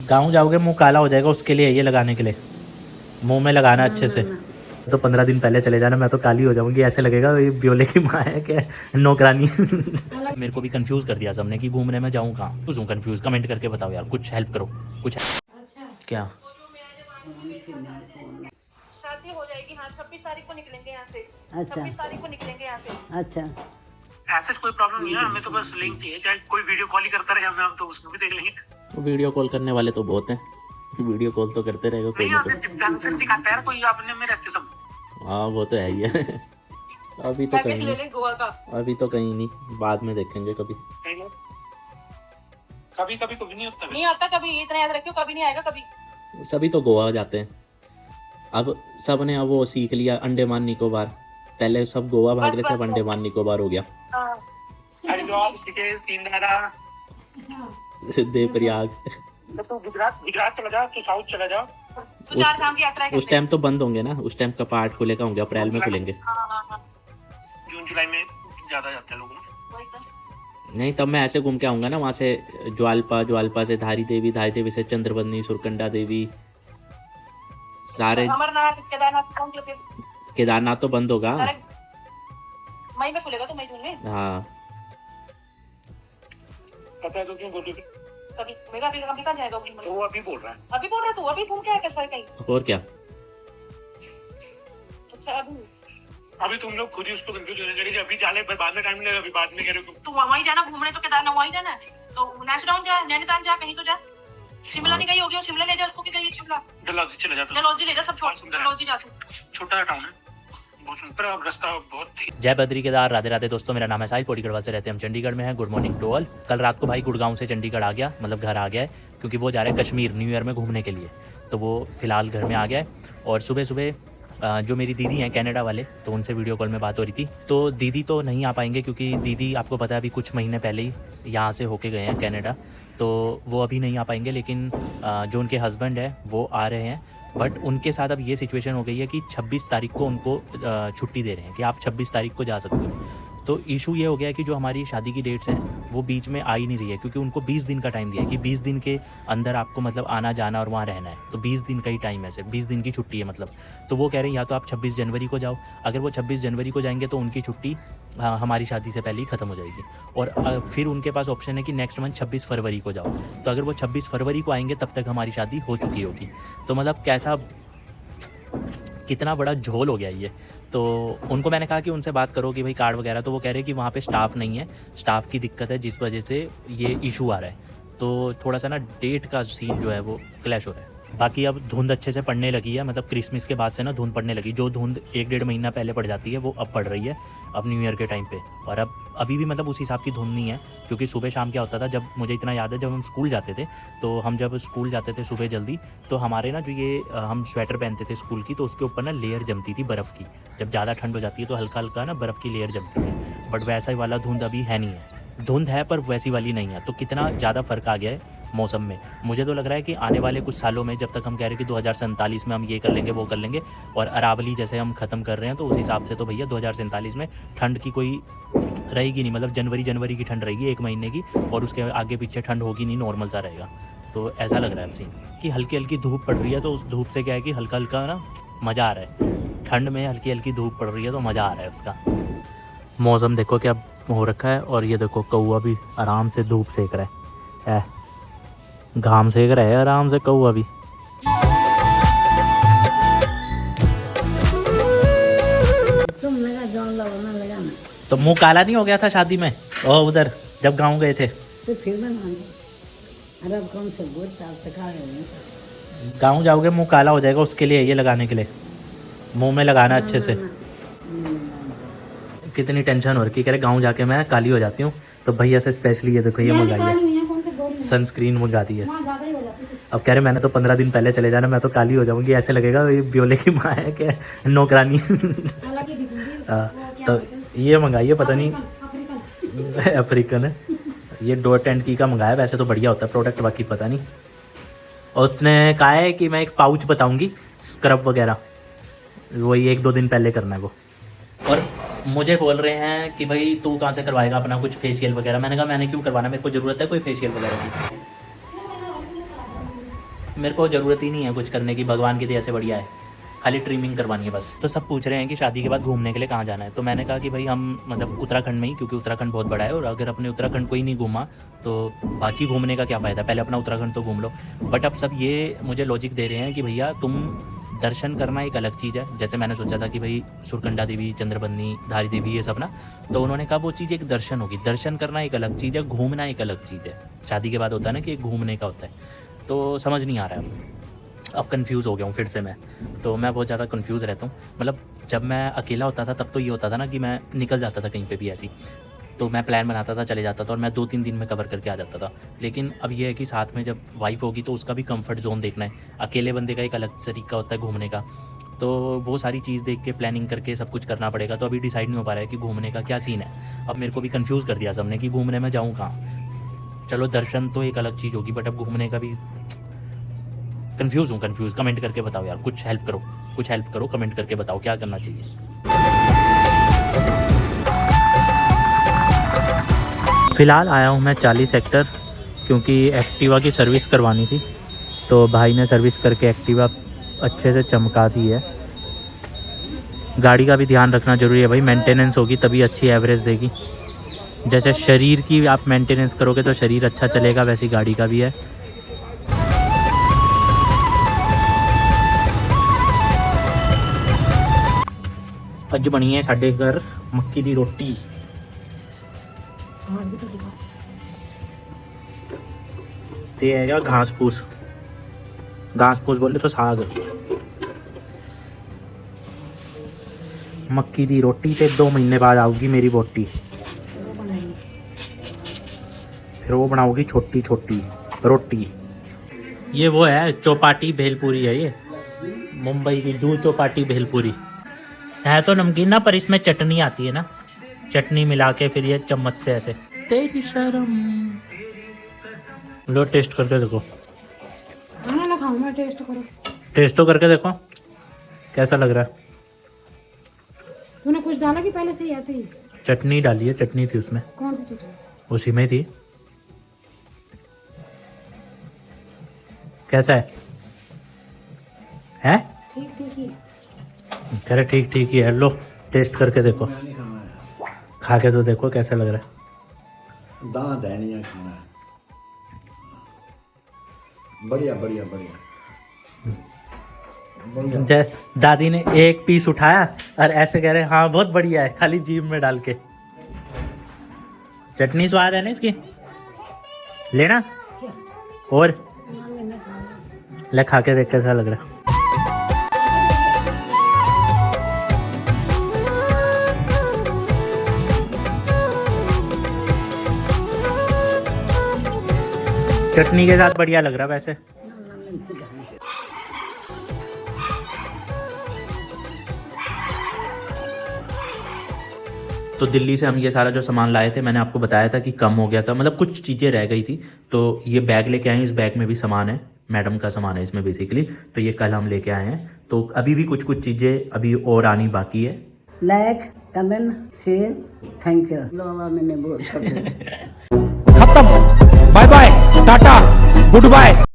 गाँव जाओगे मुंह काला हो जाएगा, उसके लिए ये लगाने के लिए मुंह में लगाना अच्छे से। तो 15 दिन पहले चले जाना, मैं तो काली हो जाऊंगी, ऐसे लगेगा ये ब्योले की माँ है क्या नौकरानी। मेरे को भी कंफ्यूज कर दिया सबने कि घूमने में जाऊँ कहाँ, कुछ कंफ्यूज। कमेंट करके बताओ यार, कुछ हेल्प करो कुछ। क्या शादी हो जाएगी? हाँ 26 तारीख को निकलेंगे यहाँ से। अच्छा 26 तारीख को निकलेंगे यहाँ से। अच्छा ऐसे कोई प्रॉब्लम नहीं है, हमें तो बस लिंक चाहिए, चाहे कोई वीडियो कॉल ही करता रहे हमें, हम तो उसमें भी देख लेंगे। वीडियो कॉल करने वाले तो बहुत हैं, वीडियो कॉल तो करते रहेगा कोई नहीं ना आपने कोई। दिखाता है कोई अपने में रहते सब। हाँ वो तो है ही है। अभी तो पैकेज कहीं ले नहीं, लें गोवा का। अभी तो कहीं नहीं, बाद में देखेंगे कभी। कभी कभी कभी नहीं होता। नहीं आता कभी, इतना याद रखियो, कभी नहीं आएगा कभी। सभी तो गोवा जाते हैं अब, सब ने अब वो सीख लिया अंडमान निकोबार। पहले सब गोवा भाग रहे थे, अब अंडमान निकोबार हो गया। हरिद्वार, ऋषिकेश, तीनधारा, देवप्रयाग। तो गुजरात चला जाओ, तो साउथ चला जाओ। तो 4 धाम की यात्रा उस टाइम तो बंद होंगे ना, उस टाइम कपाट खुलेगा होंगे, अप्रैल में खुलेंगे। जून जुलाई में ज्यादा जाते हैं लोग ना। नहीं तब मैं ऐसे घूम के आऊंगा ना, वहाँ से ज्वालपा से धारी देवी, धारी देवी से चंद्रबंदनी, सुरकंडा देवी, सारे। अमरनाथ, केदारनाथ कौन लगे? केदारनाथ तो बंद होगा। मई में खुलेगा, तो मई जून में। हाँ पता है तो क्यों बोल रही थी? कभी मेरा अभी कहाँ जाएगा तो वो अभी बोल रहा है। अभी बोल रहा तू, अभी घूम के आया कैसा कहीं? और क्या। अच्छा अभी तुम लोग खुद ही उसको कंफ्यूज होने लगे, अभी जाने पर बाद में टाइम लगेगा, अभी बाद में कह रहे हो तो वहीं जाना घूमने, तो केदारनाथ वहीं जाना है, तो नेचडाउन जा, नैनीताल जा, कहीं तो जा। शिमला नहीं गई होगी, और शिमला ले जा उसको, भी चाहिए शिमला। डलहौजी चले जाते हैं। डलहौजी ले जा, सब छोड़ डलहौजी जा तू। छोटा टाउन है, बहुत सुंदर, अब रास्ता बहुत। जय बद्री केदार, राधे राधे दोस्तों, मेरा नाम है साहिल, पोड़ी गढ़वाल से रहते हैं हम, चंडीगढ़ में है। Good morning to all. कल रात को भाई गुड़गांव से चंडीगढ़ आ गया, मतलब घर आ गया है, क्योंकि वो जा रहे हैं कश्मीर न्यू ईयर में घूमने के लिए, तो वो फिलहाल घर में आ गया है। और सुबह सुबह जो मेरी दीदी हैं कनाडा वाले, तो उनसे वीडियो कॉल में बात हो रही थी। तो दीदी तो नहीं आ पाएंगे, क्योंकि दीदी आपको पता है अभी कुछ महीने पहले ही यहाँ से होके गए हैं कनाडा, तो वो अभी नहीं आ पाएंगे। लेकिन जो उनके हस्बैंड है वो आ रहे हैं। बट उनके साथ अब ये सिचुएशन हो गई है कि 26 तारीख को उनको छुट्टी दे रहे हैं कि आप 26 तारीख को जा सकते हो। तो इशू ये हो गया है कि जो हमारी शादी की डेट्स हैं वो बीच में आ ही नहीं रही है, क्योंकि उनको 20 दिन का टाइम दिया है कि 20 दिन के अंदर आपको मतलब आना जाना और वहाँ रहना है। तो 20 दिन का ही टाइम है, सिर्फ 20 दिन की छुट्टी है मतलब। तो वो कह रहे हैं या तो आप 26 जनवरी को जाओ, अगर वो 26 जनवरी को जाएंगे तो उनकी छुट्टी हमारी शादी से पहले ही ख़त्म हो जाएगी। और फिर उनके पास ऑप्शन है कि नेक्स्ट मंथ 26 फरवरी को जाओ। तो अगर वो 26 फरवरी को आएंगे तब तक हमारी शादी हो चुकी होगी। तो मतलब कैसा, कितना बड़ा झोल हो गया ये। तो उनको मैंने कहा कि उनसे बात करो कि भाई कार्ड वगैरह, तो वो कह रहे हैं कि वहाँ पे स्टाफ नहीं है, स्टाफ की दिक्कत है, जिस वजह से ये इशू आ रहा है। तो थोड़ा सा ना डेट का सीन जो है वो क्लैश हो रहा है। बाकी अब धुंध अच्छे से पड़ने लगी है, मतलब क्रिसमस के बाद से ना धुंध पड़ने लगी। जो धुंध 1-1.5 महीना पहले पड़ जाती है वो अब पड़ रही है, अब न्यू ईयर के टाइम पे। और अब अभी भी मतलब उस हिसाब की धुंध नहीं है, क्योंकि सुबह शाम क्या होता था, जब मुझे इतना याद है जब हम स्कूल जाते थे, तो हम जब स्कूल जाते थे सुबह जल्दी, तो हमारे ना जो ये हम स्वेटर पहनते थे स्कूल की, तो उसके ऊपर ना लेयर जमती थी बर्फ़ की। जब ज़्यादा ठंड हो जाती है तो हल्का हल्का ना बर्फ़ की लेयर जमती थी। बट वैसा ही वाला धुंध अभी है नहीं है, धुंध है पर वैसी वाली नहीं है। तो कितना ज़्यादा फ़र्क आ गया है मौसम में। मुझे तो लग रहा है कि आने वाले कुछ सालों में, जब तक हम कह रहे हैं कि 2047 में हम ये कर लेंगे वो कर लेंगे, और अरावली जैसे हम ख़त्म कर रहे हैं, तो उस हिसाब से तो भैया 2047 में ठंड की कोई रहेगी नहीं। मतलब जनवरी की ठंड रहेगी 1 महीने की, और उसके आगे पीछे ठंड होगी नहीं, नॉर्मल सा रहेगा। तो ऐसा लग रहा है सीन कि हल्की हल्की धूप पड़ रही है, तो उस धूप से क्या है कि हल्का हल्का ना मज़ा आ रहा है। ठंड में हल्की हल्की धूप पड़ रही है तो मज़ा आ रहा है उसका। मौसम देखो क्या हो रखा है, और ये देखो कौआ भी आराम से धूप सेक रहा है, घाम सेक रहा है आराम से कौआ भी। तुम लगा जौन लगाना लगाना, तो मुंह काला नहीं हो गया था शादी में और उधर जब गाँव गए थे? तो फिर बनाना। अरे अब कौन से बहुत साल से खा रहे हैं। गाँव जाओगे मुंह काला हो जाएगा, उसके लिए ये लगाने के लिए मुंह में लगाना अच्छे से। कितनी टेंशन हो रही, कह रहे गाँव जाके मैं काली हो जाती हूँ, तो भैया से स्पेशली ये देखो ये मंगाई है, सनस्क्रीन मंगा दी है। अब कह रहे मैंने तो 15 दिन पहले चले जाना, मैं तो काली हो जाऊंगी, ऐसे लगेगा ये ब्योले की माँ है क्या नौकरानी। तो ये मंगाई है, पता नहीं अफ्रीकन है ये, डॉट एंड की का मंगाया। वैसे तो बढ़िया होता है प्रोडक्ट, बाकी पता नहीं। और उसने कहा है कि मैं एक पाउच बताऊंगी स्क्रब वगैरह, वही 1-2 दिन पहले करना है वो। और मुझे बोल रहे हैं कि भाई तू कहाँ से करवाएगा अपना कुछ फेशियल वगैरह। मैंने कहा मैंने क्यों करवाना, मेरे को ज़रूरत है कोई फेशियल वगैरह की? मेरे को ज़रूरत ही नहीं है कुछ करने की, भगवान की दया से बढ़िया है, खाली ट्रिमिंग करवानी है बस। तो सब पूछ रहे हैं कि शादी के बाद घूमने के लिए कहाँ जाना है, तो मैंने कहा कि भाई हम मतलब उत्तराखंड में ही, क्योंकि उत्तराखंड बहुत बड़ा है और अगर अपने उत्तराखंड को ही नहीं घूमा तो बाकी घूमने का क्या फ़ायदा, पहले अपना उत्तराखंड तो घूम लो। बट अब सब ये मुझे लॉजिक दे रहे हैं कि भैया तुम दर्शन करना एक अलग चीज़ है। जैसे मैंने सोचा था कि भाई सुरकंडा देवी, चंद्रबन्नी, धारी देवी ये सब ना, तो उन्होंने कहा वो चीज़ एक दर्शन होगी, दर्शन करना एक अलग चीज़ है, घूमना एक अलग चीज़ है। शादी के बाद होता है ना कि एक घूमने का होता है, तो समझ नहीं आ रहा है अब कंफ्यूज हो गया हूँ फिर से मैं। तो मैं बहुत ज़्यादा कंफ्यूज रहता हूँ। मतलब जब मैं अकेला होता था तब तो ये होता था ना कि मैं निकल जाता था कहीं पे भी ऐसी, तो मैं प्लान बनाता था, चले जाता था और मैं 2-3 दिन में कवर करके आ जाता था। लेकिन अब ये है कि साथ में जब वाइफ होगी तो उसका भी कंफर्ट जोन देखना है। अकेले बंदे का एक अलग तरीका होता है घूमने का, तो वो सारी चीज़ देख के प्लानिंग करके सब कुछ करना पड़ेगा। तो अभी डिसाइड नहीं हो पा रहा है कि घूमने का क्या सीन है। अब मेरे को भी कंफ्यूज कर दिया सबने कि घूमने में जाऊँ कहाँ। चलो दर्शन तो एक अलग चीज़ होगी, बट अब घूमने का भी कंफ्यूज हूँ। कंफ्यूज, कमेंट करके बताओ यार, कुछ हेल्प करो, कुछ हेल्प करो, कमेंट करके बताओ क्या करना चाहिए। फ़िलहाल आया हूँ मैं 40 सेक्टर, क्योंकि एक्टिवा की सर्विस करवानी थी, तो भाई ने सर्विस करके एक्टिवा अच्छे से चमका दी है। गाड़ी का भी ध्यान रखना ज़रूरी है भाई, मेंटेनेंस होगी तभी अच्छी एवरेज देगी। जैसे शरीर की आप मेंटेनेंस करोगे तो शरीर अच्छा चलेगा, वैसी गाड़ी का भी है। अज बनी है साढ़े घर मक्की दी रोटी। ते है घास फूस, घास फूस बोले तो साग। मक्की दी रोटी ते 2 महीने बाद आऊगी मेरी बोटी, फिर वो बनाओगी छोटी छोटी रोटी। ये वो है चौपाटी भेलपुरी है, ये मुंबई की जू चौपाटी भेलपुरी है। तो नमकीन ना, पर इसमें चटनी आती है ना, चटनी मिला के फिर ये चम्मच से ऐसे। तेरी शर्म। लो टेस्ट करके देखो। खाना ना खाऊं मैं, टेस्ट करो। टेस्ट तो करके देखो कैसा लग रहा है। तूने कुछ डाला कि पहले से ही ऐसे ही? चटनी डाली है, चटनी थी उसमें। कौन सी चटनी? उसी में थी। कैसा है? हैं? ठीक ठीक ही। कह रहे ठीक ठीक ही है। लो टेस्ट करके देखो, खा के तो देखो कैसा लग रहा है। दांत है नहीं खाना है। बढ़िया बढ़िया बढ़िया बढ़िया। दादी ने एक पीस उठाया और ऐसे कह रहे हाँ बहुत बढ़िया है, खाली जीभ में डाल के। चटनी स्वाद है ना इसकी, लेना और ले खा के देख कैसा लग रहा है। चटनी के साथ बढ़िया लग रहा है वैसे। तो दिल्ली से हम ये सारा जो सामान लाए थे, मैंने आपको बताया था कि कम हो गया था, मतलब कुछ चीज़ें रह गई थी, तो ये बैग लेके आए हैं। इस बैग में भी सामान है, मैडम का सामान है इसमें बेसिकली, तो ये कल हम लेके आए हैं। तो अभी भी कुछ कुछ चीज़ें अभी और आनी बाकी है। Like comment share thank you. लो मैंने बोल खत्म, bye bye, tata, good bye.